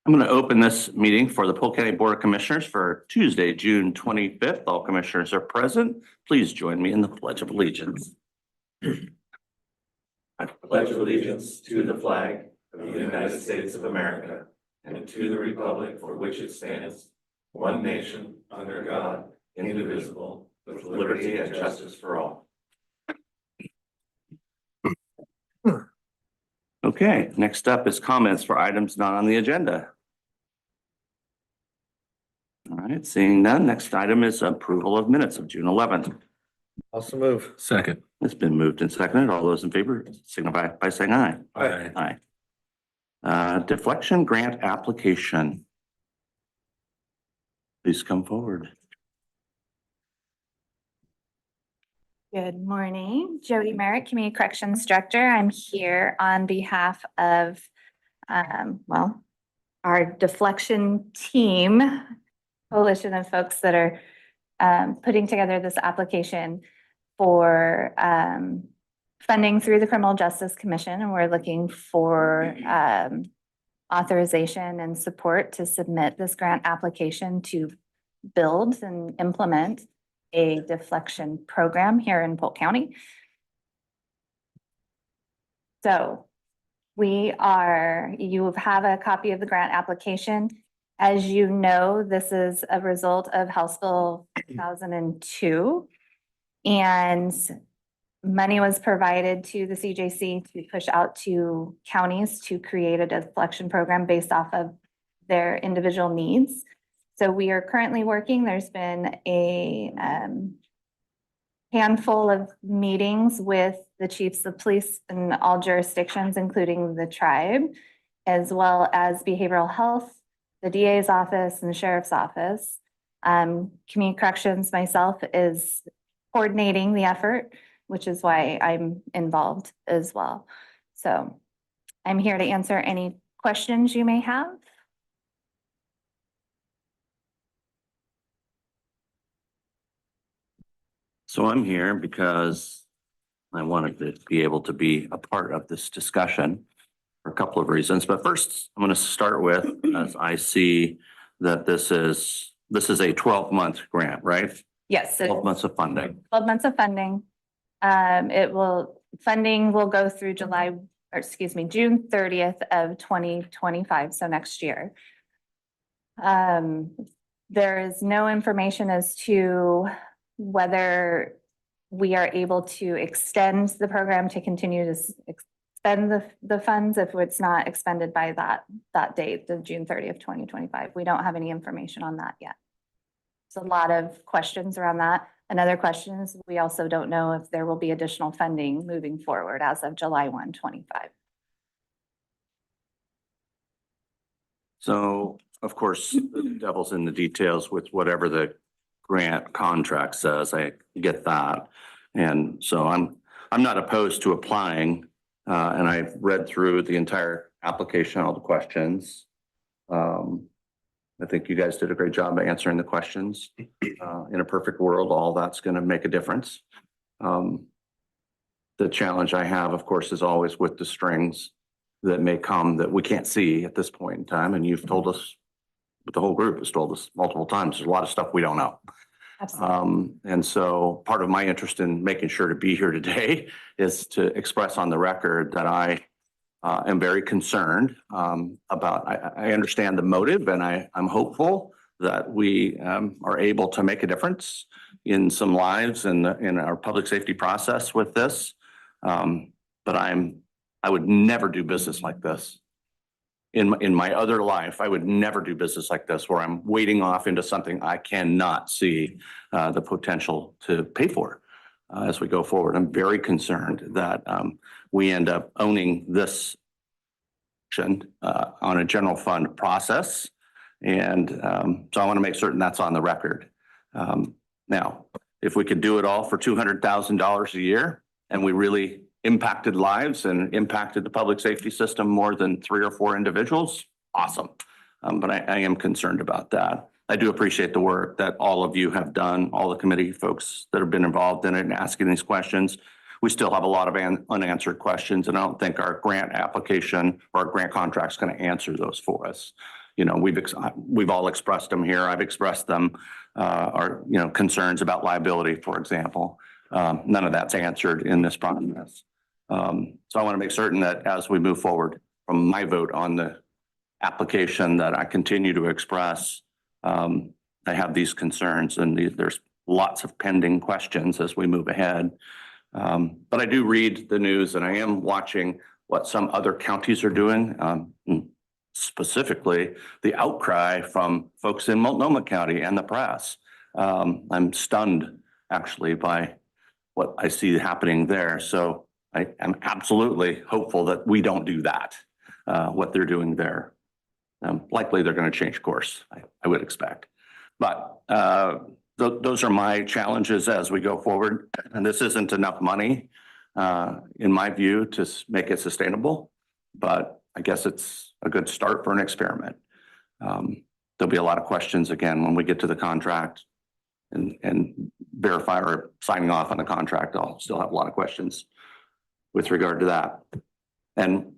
I'm going to open this meeting for the Polk County Board of Commissioners for Tuesday, June 25th. All commissioners are present. Please join me in the Pledge of Allegiance. I pledge allegiance to the flag of the United States of America and to the republic for which it stands, one nation, under God, indivisible, with liberty and justice for all. Okay, next up is comments for items not on the agenda. All right, seeing none, next item is approval of minutes of June 11th. Also move. Second. It's been moved and seconded. All those in favor signify by saying aye. Aye. Aye. Deflection grant application. Please come forward. Good morning, Jody Merritt, Community Corrections Director. I'm here on behalf of, our deflection team, coalition of folks that are putting together this application for funding through the Criminal Justice Commission, and we're looking for authorization and support to submit this grant application to build and implement a deflection program here in Polk County. So you have a copy of the grant application. As you know, this is a result of House Bill 2002, and money was provided to the CJC to push out to counties to create a deflection program based off of their individual needs. So we are currently working. There's been a handful of meetings with the chiefs of police in all jurisdictions, including the tribe, as well as behavioral health, the DA's office, and the sheriff's office. Community Corrections myself is coordinating the effort, which is why I'm involved as well. So I'm here to answer any questions you may have. So I'm here because I wanted to be able to be a part of this discussion for a couple of reasons. But first, I'm going to start with, as I see that this is a 12-month grant, right? Yes. 12 months of funding. 12 months of funding. Funding will go through June 30th of 2025, so next year. There is no information as to whether we are able to extend the program to continue to expend the funds if it's not expended by that date, the June 30th, 2025. We don't have any information on that yet. There's a lot of questions around that. Another question is we also don't know if there will be additional funding moving forward as of July 1, 2025. So, of course, the devil's in the details with whatever the grant contract says. I get that. And so I'm not opposed to applying. And I've read through the entire application, all the questions. I think you guys did a great job of answering the questions. In a perfect world, all that's going to make a difference. The challenge I have, of course, is always with the strings that may come that we can't see at this point in time. And you've told us, but the whole group has told us multiple times, there's a lot of stuff we don't know. Absolutely. And so part of my interest in making sure to be here today is to express on the record that I am very concerned about, I understand the motive, and I'm hopeful that we are able to make a difference in some lives and in our public safety process with this. But I would never do business like this. In my other life, I would never do business like this where I'm wading off into something I cannot see the potential to pay for as we go forward. I'm very concerned that we end up owning this on a general fund process. And so I want to make certain that's on the record. Now, if we could do it all for $200,000 a year and we really impacted lives and impacted the public safety system more than 3 or 4 individuals, awesome. But I am concerned about that. I do appreciate the work that all of you have done, all the committee folks that have been involved in it and asking these questions. We still have a lot of unanswered questions, and I don't think our grant application or our grant contract is going to answer those for us. you know, we've all expressed them here. I've expressed them, our, you know, concerns about liability, for example. None of that's answered in this process. So I want to make certain that as we move forward from my vote on the application, that I continue to express, I have these concerns, and there's lots of pending questions as we move ahead. But I do read the news, and I am watching what some other counties are doing. Specifically the outcry from folks in Multnomah County and the press. I'm stunned actually by what I see happening there. So I am absolutely hopeful that we don't do that, what they're doing there. Likely they're going to change course, I would expect. But those are my challenges as we go forward. And this isn't enough money, in my view, to make it sustainable. But I guess it's a good start for an experiment. There'll be a lot of questions again when we get to the contract and verify or signing off on the contract. I'll still have a lot of questions with regard to that. And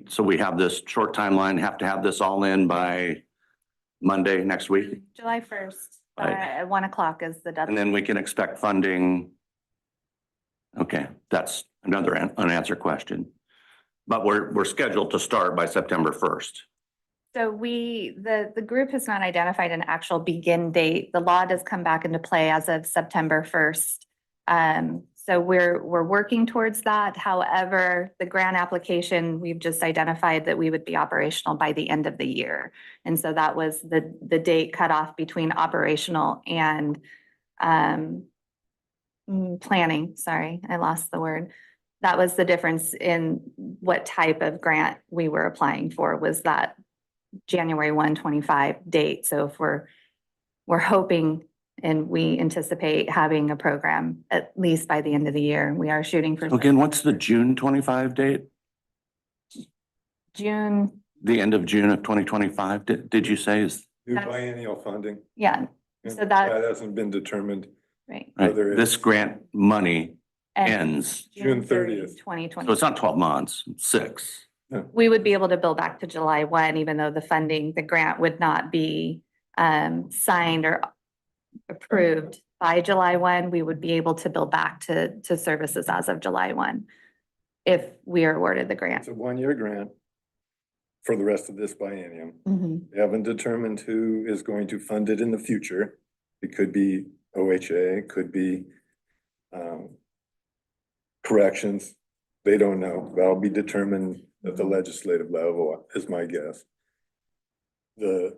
so we have this short timeline, have to have this all in by Monday next week. July 1st, Right. at 1 o'clock is the deadline. And then we can expect funding. Okay, that's another unanswered question. But we're scheduled to start by September 1st. So the group has not identified an actual begin date. The law does come back into play as of September 1st. So we're working towards that. However, the grant application, we've just identified that we would be operational by the end of the year. And so that was the date cutoff between operational and planning. Sorry, I lost the word. That was the difference in what type of grant we were applying for, was that January 1, 25 date. So if we're hoping and we anticipate having a program at least by the end of the year. We are shooting for Again, what's the June 25 date? June. The end of June of 2025, did you say is? New That's- biennial funding. Yeah, And so that- That hasn't been determined. right. Right, Whether this it's- grant money And ends, June 30th. 2020. so it's not 12 months, it's 6. We would be able to bill back to July 1, even though the grant would not be signed or approved by July 1. We would be able to bill back to services as of July 1 if we are awarded the grant. It's a one-year grant for the rest of this biennium. Mhm. They haven't determined who is going to fund it in the future. It could be OHA, it could be corrections. They don't know. That'll be determined at the legislative level, is my guess. The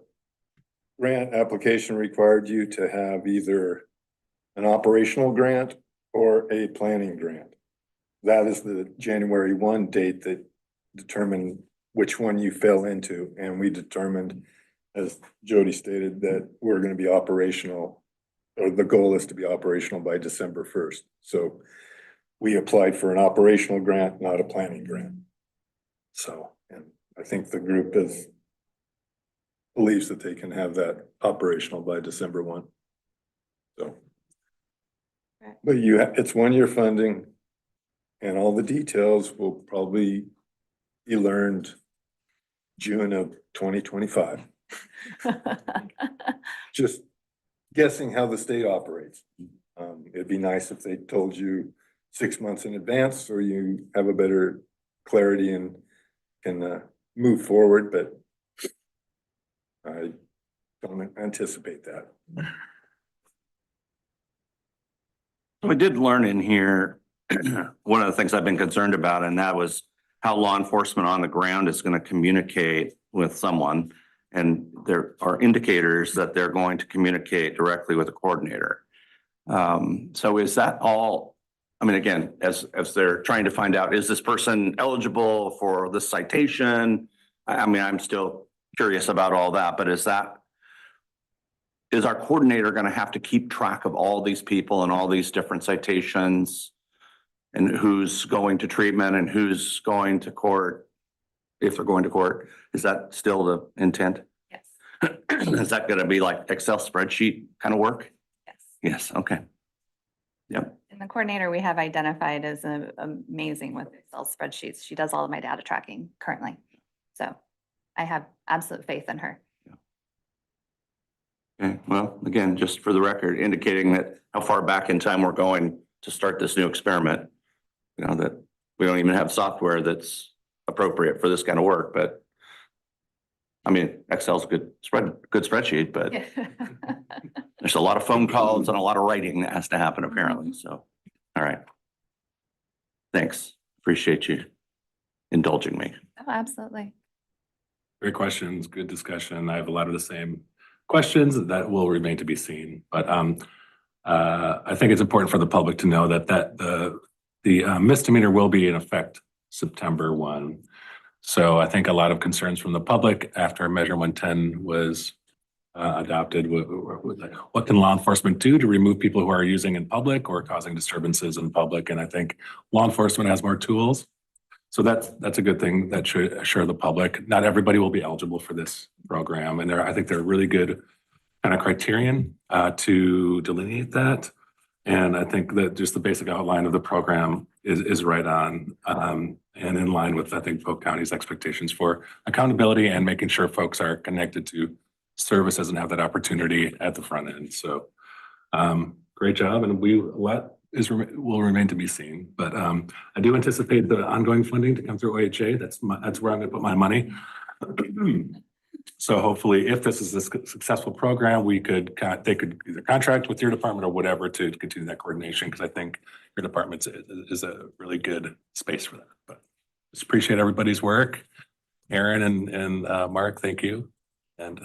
grant application required you to have either an operational grant or a planning grant. That is the January 1 date that determined which one you fell into. And we determined, as Jody stated, that we're going to be operational, or the goal is to be operational by December 1st. So we applied for an operational grant, not a planning grant. So, and I think the group believes that they can have that operational by December 1. So. Right. But it's one-year funding, and all the details will probably be learned June of 2025. Just guessing how the state operates. It'd be nice if they told you 6 months in advance, so you have a better clarity and can move forward, but I don't anticipate that. We did learn in here, one of the things I've been concerned about, and that was how law enforcement on the ground is going to communicate with someone. And there are indicators that they're going to communicate directly with a coordinator. So is that all? I mean, again, as they're trying to find out, is this person eligible for this citation? I mean, I'm still curious about all that, but is our coordinator going to have to keep track of all these people and all these different citations and who's going to treatment and who's going to court, if they're going to court? Is that still the intent? Yes. Is that going to be like Excel spreadsheet kind of work? Yes. Yes, okay. Yep. And the coordinator we have identified is amazing with Excel spreadsheets. She does all of my data tracking currently. So I have absolute faith in her. Okay, well, again, just for the record, indicating that how far back in time we're going to start this new experiment. You know, that we don't even have software that's appropriate for this kind of work, but I mean, Excel's a good spreadsheet, but there's a lot of phone calls and a lot of writing that has to happen apparently. So, all right. Thanks. Appreciate you indulging me. Oh, absolutely. Great questions, good discussion. I have a lot of the same questions that will remain to be seen. But I think it's important for the public to know that the misdemeanor will be in effect September 1. So I think a lot of concerns from the public after Measure 110 was adopted. What can law enforcement do to remove people who are using in public or causing disturbances in public? And I think law enforcement has more tools. So that's a good thing that should assure the public. Not everybody will be eligible for this program. And I think they're really good kind of criterion to delineate that. And I think that just the basic outline of the program is right on and in line with, I think, Polk County's expectations for accountability and making sure folks are connected to services and have that opportunity at the front end. So great job. And will remain to be seen. But I do anticipate the ongoing funding to come through OHA. That's where I'm going to put my money. So hopefully, if this is a successful program, they could either contract with your department or whatever to continue that coordination, because I think your department is a really good space for that. But just appreciate everybody's work. Aaron and Mark, thank you. And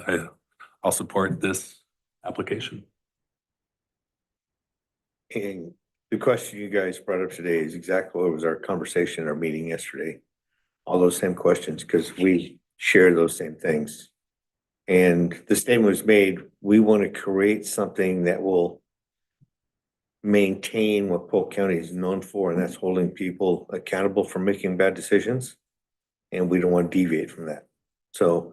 I'll support this application. And the question you guys brought up today is exactly what was our conversation in our meeting yesterday. All those same questions, because we share those same things. And the statement was made, we want to create something that will maintain what Polk County is known for, and that's holding people accountable for making bad decisions. And we don't want to deviate from that. So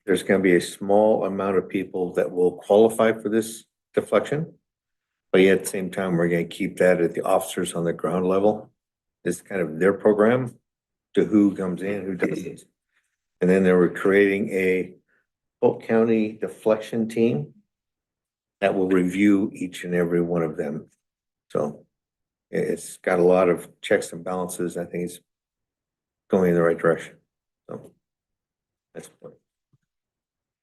there's going to be a small amount of people that will qualify for this deflection. But yet at the same time, we're going to keep that at the officers on the ground level. It's kind of their program to who comes in, who doesn't. And then they were creating a Polk County deflection team that will review each and every one of them. So it's got a lot of checks and balances. I think it's going in the right direction. So that's the point.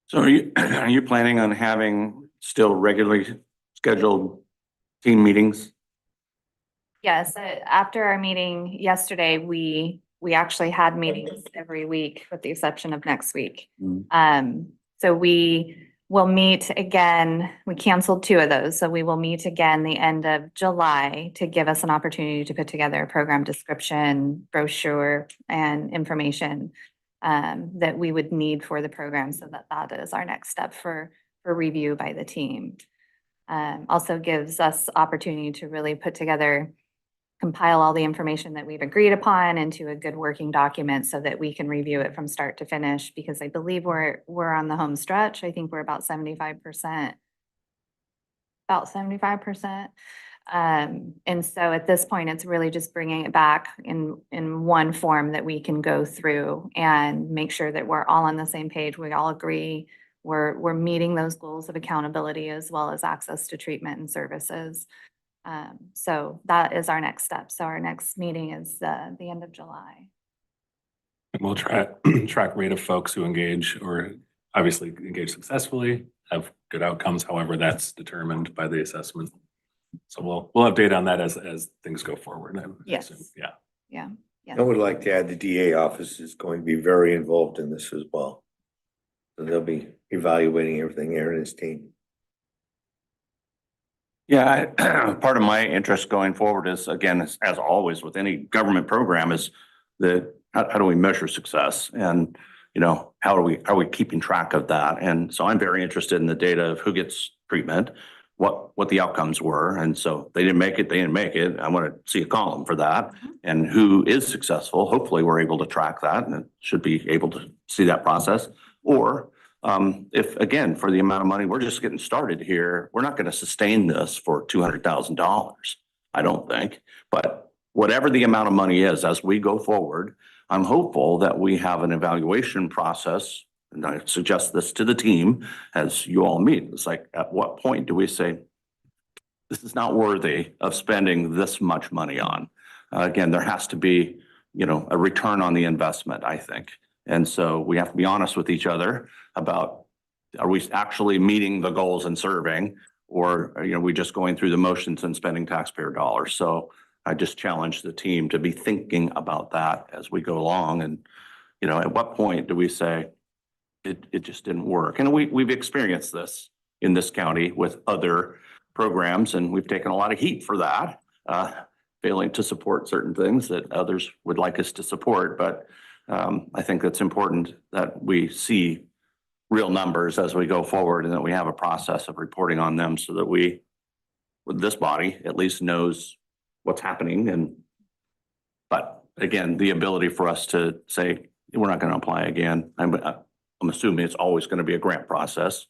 So are you planning on having still regularly scheduled team meetings? Yes, after our meeting yesterday, we actually had meetings every week with the exception of next week. So we will meet again. We canceled 2 of those. So we will meet again the end of July to give us an opportunity to put together a program description, brochure, and information that we would need for the program, so that is our next step for review by the team. Also gives us opportunity to really compile all the information that we've agreed upon into a good working document so that we can review it from start to finish, because I believe we're on the home stretch. I think we're about 75%. And so at this point, it's really just bringing it back in one form that we can go through and make sure that we're all on the same page. We all agree we're meeting those goals of accountability as well as access to treatment and services. So that is our next step. So our next meeting is the end of July. And we'll track rate of folks who engage or obviously engage successfully, have good outcomes. However, that's determined by the assessment. So we'll have data on that as things go forward. Yes. Yeah. I would like to add the DA office is going to be very involved in this as well. So they'll be evaluating everything, Aaron and his team. Yeah, part of my interest going forward is, again, as always with any government program, is how do we measure success, and how are we keeping track of that? And so I'm very interested in the data of who gets treatment, what the outcomes were, and so they didn't make it. I want to see a column for that, and who is successful. Hopefully, we're able to track that, and should be able to see that process. Or if, again, for the amount of money, we're just getting started here, we're not going to sustain this for $200,000, I don't think. But whatever the amount of money is, as we go forward, I'm hopeful that we have an evaluation process and I suggest this to the team as you all meet, it's like, at what point do we say, this is not worthy of spending this much money on? Again, there has to be, a return on the investment, I think. And so we have to be honest with each other about, are we actually meeting the goals and serving? Or, are we just going through the motions and spending taxpayer dollars? So I just challenge the team to be thinking about that as we go along. And, at what point do we say, it just didn't work? And we've experienced this in this county with other programs, and we've taken a lot of heat for that, failing to support certain things that others would like us to support. But I think that's important that we see real numbers as we go forward and that we have a process of reporting on them so that with this body, at least knows what's happening. But again, the ability for us to say, we're not going to apply again. I'm assuming it's always going to be a grant process.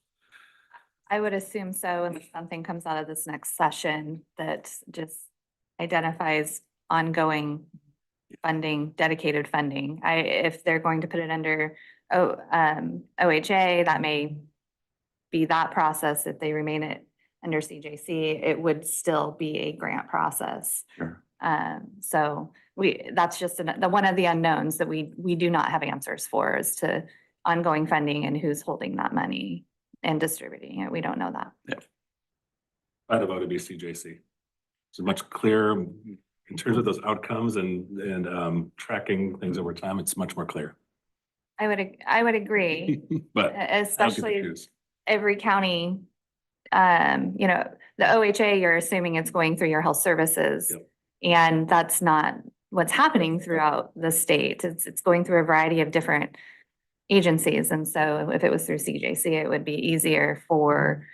I would assume so, and if something comes out of this next session that just identifies ongoing funding, dedicated funding. If they're going to put it under OHA, that may be that process. If they remain it under CJC, it would still be a grant process. Sure. So that's just one of the unknowns that we do not have answers for as to ongoing funding and who's holding that money and distributing it. We don't know that. I'd have voted BCJC. It's much clearer in terms of those outcomes and tracking things over time. It's much more clear. I would agree, But I don't get to especially choose. every county, the OHA, you're assuming it's going through your health services. Yep. And that's not what's happening throughout the state. It's going through a variety of different agencies. And so if it was through CJC, it would be easier for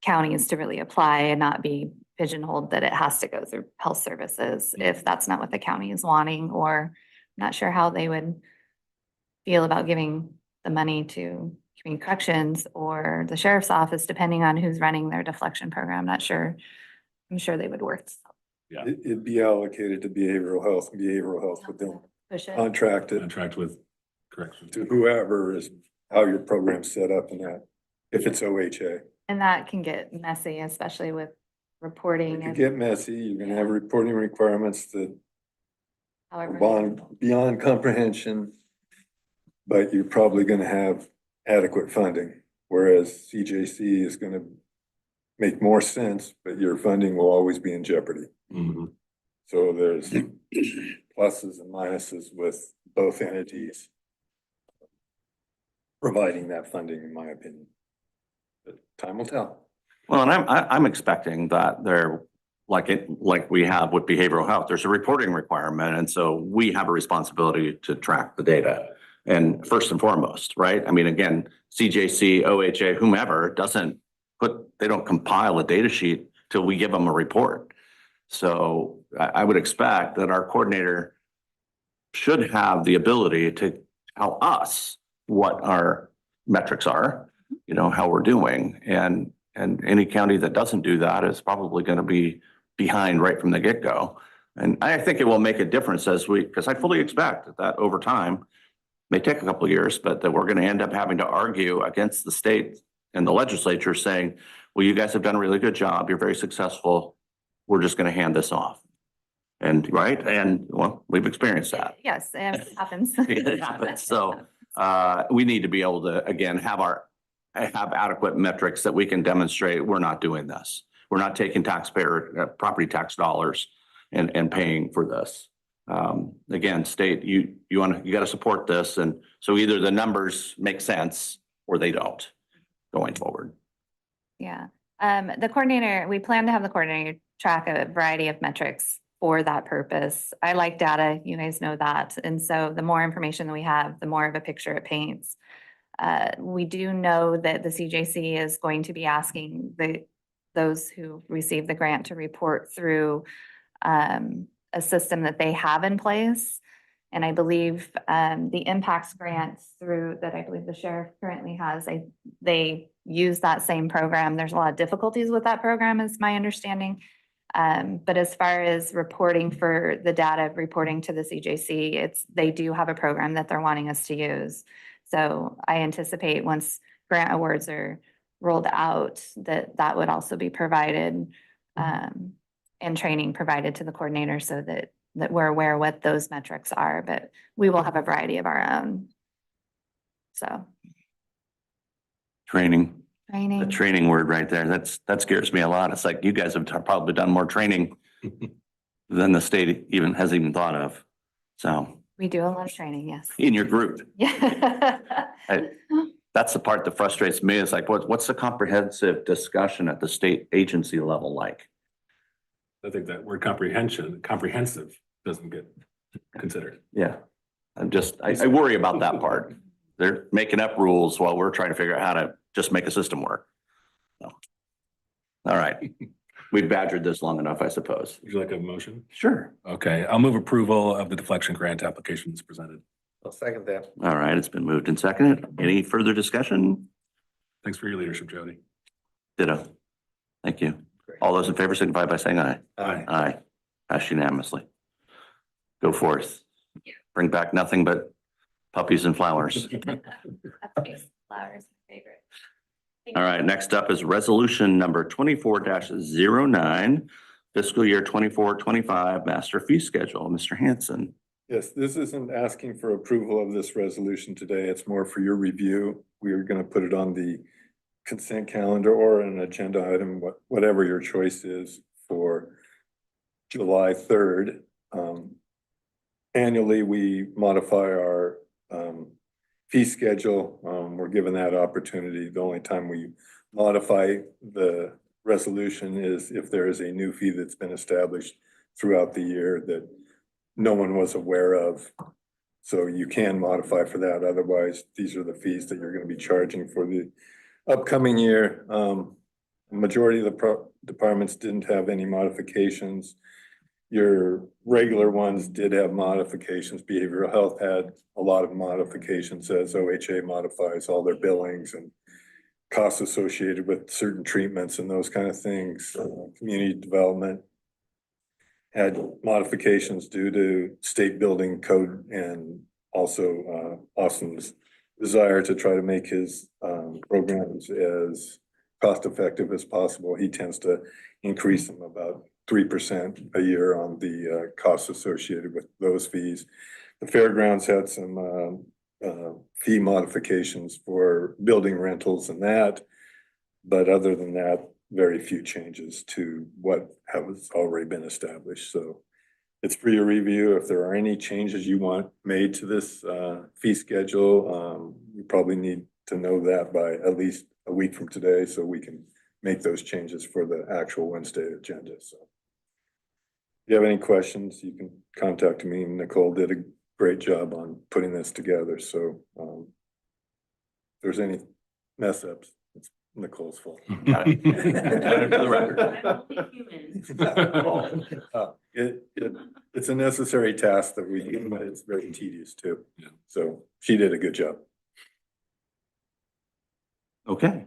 counties to really apply and not be pigeonholed that it has to go through health services if that's not what the county is wanting, or not sure how they would feel about giving the money to community corrections or the sheriff's office, depending on who's running their deflection program. Not sure. I'm sure they would work. Yeah. It'd be allocated to behavioral health would then Push it. contract it Contract with corrections. to whoever is how your program's set up and that, if it's OHA. And that can get messy, especially with reporting It could and get messy. You're gonna have reporting requirements that are however. beyond comprehension. But you're probably gonna have adequate funding, whereas CJC is gonna make more sense, but your funding will always be in jeopardy. Mhm. So there's pluses and minuses with both entities providing that funding, in my opinion. But time will tell. Well, and I'm expecting that there, like we have with behavioral health, there's a reporting requirement. And so we have a responsibility to track the data. And first and foremost, right? I mean, again, CJC, OHA, whomever they don't compile a data sheet till we give them a report. So I would expect that our coordinator should have the ability to tell us what our metrics are, how we're doing. And any county that doesn't do that is probably going to be behind right from the get-go. And I think it will make a difference because I fully expect that over time, may take a couple of years, but that we're going to end up having to argue against the state and the legislature saying, well, you guys have done a really good job. You're very successful. We're just going to hand this off. And well, we've experienced that. Yes, it happens. It happens. So we need to be able to, again, have adequate metrics that we can demonstrate we're not doing this. We're not taking taxpayer property tax dollars and paying for this. Again, state, you got to support this. And so either the numbers make sense or they don't going forward. Yeah. The coordinator, we plan to have the coordinator track a variety of metrics for that purpose. I like data, you guys know that. And so the more information that we have, the more of a picture it paints. We do know that the CJC is going to be asking those who receive the grant to report through a system that they have in place. And I believe the impacts grants that I believe the sheriff currently has, they use that same program. There's a lot of difficulties with that program, is my understanding. But as far as reporting for the data reporting to the CJC, they do have a program that they're wanting us to use. So I anticipate once grant awards are rolled out, that would also be provided, and training provided to the coordinator so that we're aware what those metrics are, but we will have a variety of our own. So Training, the training. training word right there, that scares me a lot. It's like you guys have probably done more training than the state has even thought of. So We do a lot of training, yes. in your group, Yeah. that's the part that frustrates me. Is like, what's the comprehensive discussion at the state agency level like? I think that word comprehensive doesn't get considered. Yeah, I worry about that part. They're making up rules while we're trying to figure out how to just make a system work. So, all right, we've badgered this long enough, I suppose. Would you like a motion? Sure. Okay, I'll move approval of the deflection grant applications presented. I'll second that. All right, it's been moved and seconded. Any further discussion? Thanks for your leadership, Jody. Ditto. Thank you. All those in favor signify by saying aye. Aye. Aye. Pass unanimously. Go forth. Bring back nothing but puppies and flowers. Flowers, favorite. All right, next up is resolution number 24-09, fiscal year 24-25 master fee schedule. Mr. Hanson. Yes, this isn't asking for approval of this resolution today. It's more for your review. We are going to put it on the consent calendar or an agenda item, whatever your choice is, for July 3rd. Annually, we modify our fee schedule. We're given that opportunity. The only time we modify the resolution is if there is a new fee that's been established throughout the year that no one was aware of. So you can modify for that. Otherwise, these are the fees that you're going to be charging for the upcoming year. Majority of the departments didn't have any modifications. Your regular ones did have modifications. Behavioral health had a lot of modifications as OHA modifies all their billings and costs associated with certain treatments and those kind of things. Community development had modifications due to state building code and also Austin's desire to try to make his programs as cost effective as possible. He tends to increase them about 3% a year on the costs associated with those fees. The fairgrounds had some fee modifications for building rentals and that, but other than that, very few changes to what has already been established. So it's for your review. If there are any changes you want made to this fee schedule, you probably need to know that by at least a week from today so we can make those changes for the actual Wednesday agenda. So if you have any questions, you can contact me. Nicole did a great job on putting this together. So if there's any mess ups, it's Nicole's fault. Got it. Got it for the record. It's a necessary task that we do, but it's very tedious too. Yeah. So she did a good job. Okay.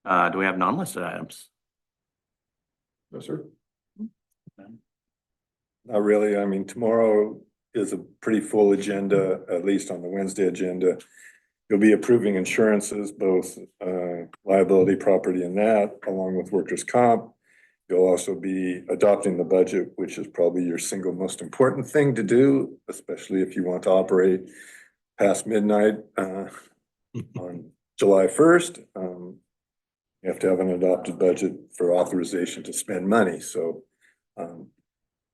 Do we have non-listed items? No, sir. Not really. I mean, tomorrow is a pretty full agenda, at least on the Wednesday agenda. You'll be approving insurances, both liability, property, and that, along with workers' comp. You'll also be adopting the budget, which is probably your single most important thing to do, especially if you want to operate past midnight on July 1st. You have to have an adopted budget for authorization to spend money. So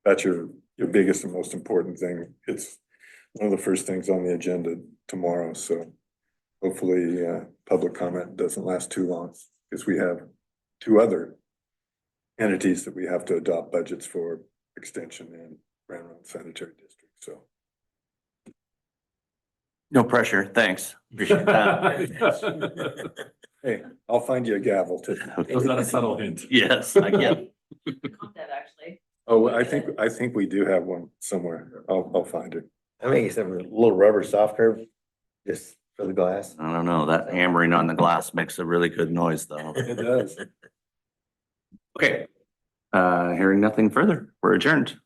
that's your biggest and most important thing. It's one of the first things on the agenda tomorrow. So hopefully public comment doesn't last too long because we have two other entities that we have to adopt budgets for: Extension and Grand Round Sanitary District. So No pressure. Thanks. Appreciate that. hey, I'll find you a gavel too. Was that a subtle hint? Yes, I get it. Actually. Oh, I think we do have one somewhere. I'll find it. I think it's a little rubber soft curve, just for the glass. I don't know. That hammering on the glass makes a really good noise though. It does. Okay. Hearing nothing further, we're adjourned.